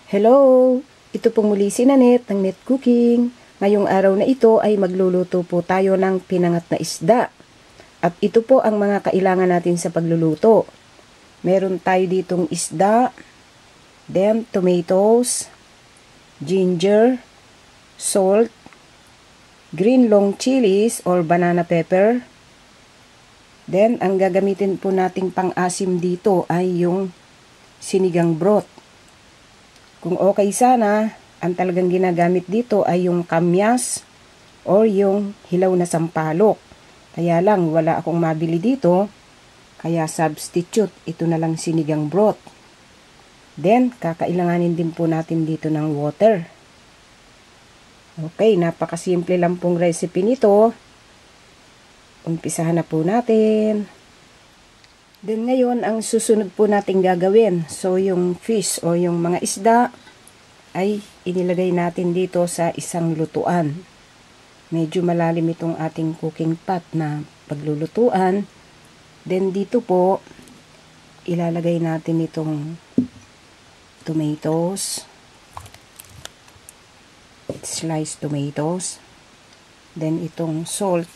Hello! Ito pong muli si Nanette ng Net Cooking. Ngayong araw na ito ay magluluto po tayo ng pinangat na isda. At ito po ang mga kailangan natin sa pagluluto. Meron tayo ditong isda, then tomatoes, ginger, salt, green long chilies or banana pepper. Then ang gagamitin po nating pang-asim dito ay yung sinigang broth. Kung okay sana, ang talagang ginagamit dito ay yung kamyas or yung hilaw na sampalok. Kaya lang, wala akong mabili dito, kaya substitute, ito na lang sinigang broth. Then, kakailanganin din po natin dito ng water. Okay, napakasimple lang pong recipe nito. Umpisahan na po natin. Then ngayon, ang susunod po natin gagawin. So, yung fish o yung mga isda ay inilagay natin dito sa isang lutuan. Medyo malalim itong ating cooking pot na paglulutuan. Then dito po, ilalagay natin itong tomatoes. Sliced tomatoes. Then itong salt.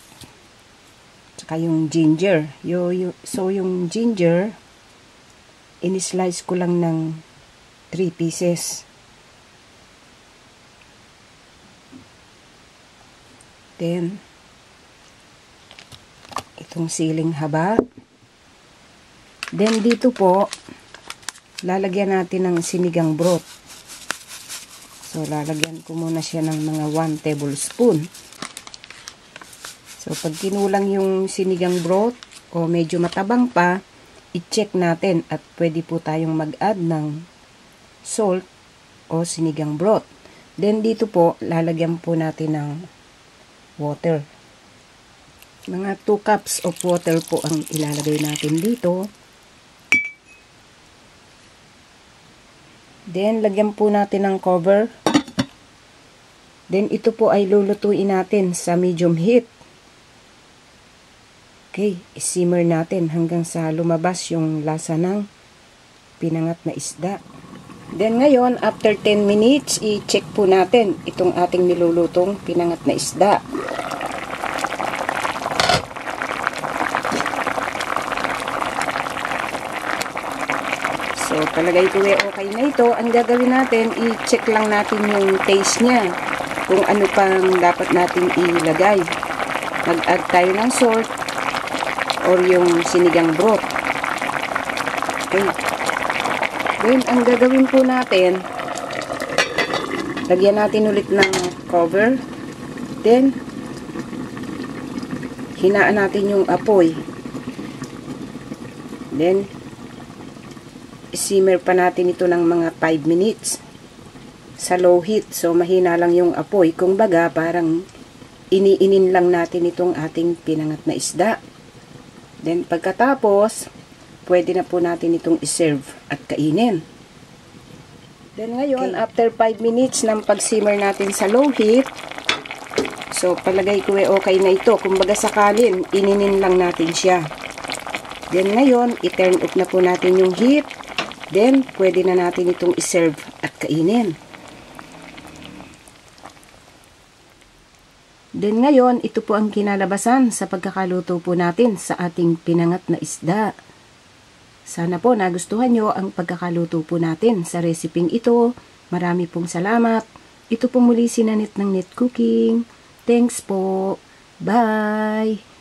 Saka yung ginger. So yung ginger, in-slice ko lang ng 3 pieces. Then, itong siling haba. Then dito po, lalagyan natin ng sinigang broth. So lalagyan ko muna siya ng mga 1 tablespoon. So, pag kinulang yung sinigang broth o medyo matabang pa, i-check natin at pwede po tayong mag-add ng salt o sinigang broth. Then, dito po, lalagyan po natin ng water. Mga 2 cups of water po ang ilalagay natin dito. Then, lagyan po natin ng cover. Then, ito po ay lulutuin natin sa medium heat. Okay, simmer natin hanggang sa lumabas yung lasa ng pinangat na isda. Then ngayon, after 10 minutes, i-check po natin itong ating nilulutong pinangat na isda. So, palagay ko okay na ito. Ang gagawin natin, i-check lang natin yung taste niya. Kung ano pang dapat natin ilagay. Mag-add tayo ng salt or yung sinigang broth. Okay. Then, ang gagawin po natin, lagyan natin ulit ng cover. Then, hinaan natin yung apoy. Then, simmer pa natin ito ng mga 5 minutes sa low heat. So, mahina lang yung apoy. Kung baga, parang iniinin lang natin itong ating pinangat na isda. Then, pagkatapos, pwede na po natin itong iserve at kainin. Then, ngayon, after 5 minutes ng pag-simmer natin sa low heat, so, palagay ko okay na ito. Kung baga sakalin, ininin lang natin siya. Then, ngayon, i-turn off na po natin yung heat. Then, pwede na natin itong iserve at kainin. Then ngayon, ito po ang kinalabasan sa pagkakaluto po natin sa ating pinangat na isda. Sana po nagustuhan nyo ang pagkakaluto po natin sa reseping ito. Marami pong salamat. Ito po muli si Nanette ng Net Cooking. Thanks po. Bye!